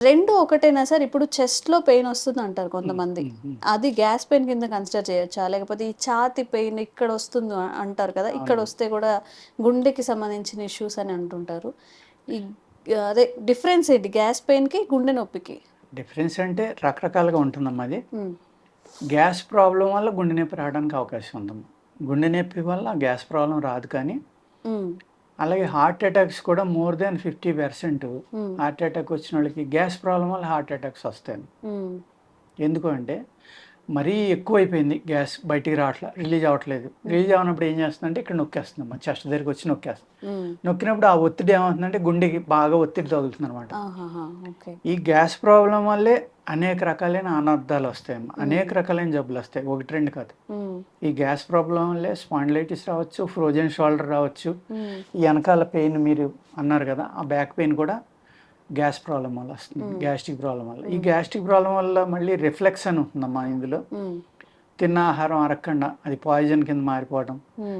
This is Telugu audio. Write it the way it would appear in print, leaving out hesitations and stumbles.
2 ఒకటేనా సార్? ఇప్పుడు చెస్ట్‌లో పెయిన్ వస్తుందంటారు కొంతమంది. హ్మ్. హ్మ్. అది గ్యాస్ పెయిన్ కింద కన్సిడర్ చేయొచ్చా? లేకపోతే ఈ ఛాతీ పెయిన్ ఇక్కడొస్తుంది అంటారు కదా! అవునండి. ఇక్కడొస్తే గూడా గుండెకి సంబంధించిన ఇష్యూస్ అని అంటుంటారు. ఈ అదే డిఫరెన్స్ ఏంటి గ్యాస్ పెయిన్‌కి, గుండె నొప్పికి? డిఫరెన్స్ అంటే రకరకాలుగా ఉంటుందమ్మా అది. హ్మ్. గ్యాస్ ప్రాబ్లమ్ వల్ల గుండె నొప్పి రావడానికి అవకాశం ఉందమ్మా. గుండె నొప్పి వల్ల గ్యాస్ ప్రాబ్లమ్ రాదు కానీ, హ్మ్. అలాగే హార్ట్ అటాక్స్ కూడా మోర్ దాన్ 50% హ్మ్. హార్ట్ అటాక్ వచ్చినోళ్ళకి గ్యాస్ ప్రాబ్లమ్ వల్ల హార్ట్ అటాక్స్ వస్తాయి. హ్మ్. ఎందుకు అంటే, మరీ ఎక్కువైపోయింది గ్యాస్ బయటికి రిలీజ్ అవ్వట్లేదు. హ్మ్. రిలీజ్ అవ్వనప్పుడు ఏం చేస్తుందంటే ఇక్కడ నొక్కేస్తుందమ్మా. చెస్ట్ దగ్గరికొచ్చి నొక్కేస్తుంది. హ్మ్. నొక్కినప్పుడు ఆ ఒత్తిడి ఏమవుతుందంటే గుండెకి బాగా ఒత్తిడి తగులుతుందనమాట. ఆహాహా! ఓకే. ఈ గ్యాస్ ప్రాబ్లమ్ వల్లే అనేక రకాలైన అనర్థాలొస్తాయమ్మా. అనేక హ్మ్. రకాలైన జబ్బులొస్తాయి. 1, 2 కాదు. హ్మ్. ఈ గ్యాస్ ప్రాబ్లమ్ వల్లే స్పాండిలైటిస్ రావచ్చు, ఫ్రోజన్ షోల్డర్ రావచ్చు. హ్మ్. ఈ ఎనకాల పెయిన్ మీరు అన్నారు కదా! ఆ బ్యాక్ పెయిన్ కూడా గ్యాస్ ప్రాబ్లమ్ వల్ల వస్తుంది. హ్మ్. గ్యాస్ట్రిక్ ప్రాబ్లమ్ వల్ల. ఈ హ్మ్. గ్యాస్ట్రిక్ ప్రాబ్లమ్ వల్ల మళ్ళీ రిఫ్లెక్స్ అని ఉంటుందమ్మా ఇందులో. హ్మ్. తిన్న ఆహారం అరగకుండా అది పాయిజన్ కింద మారిపోవడం. హ్మ్.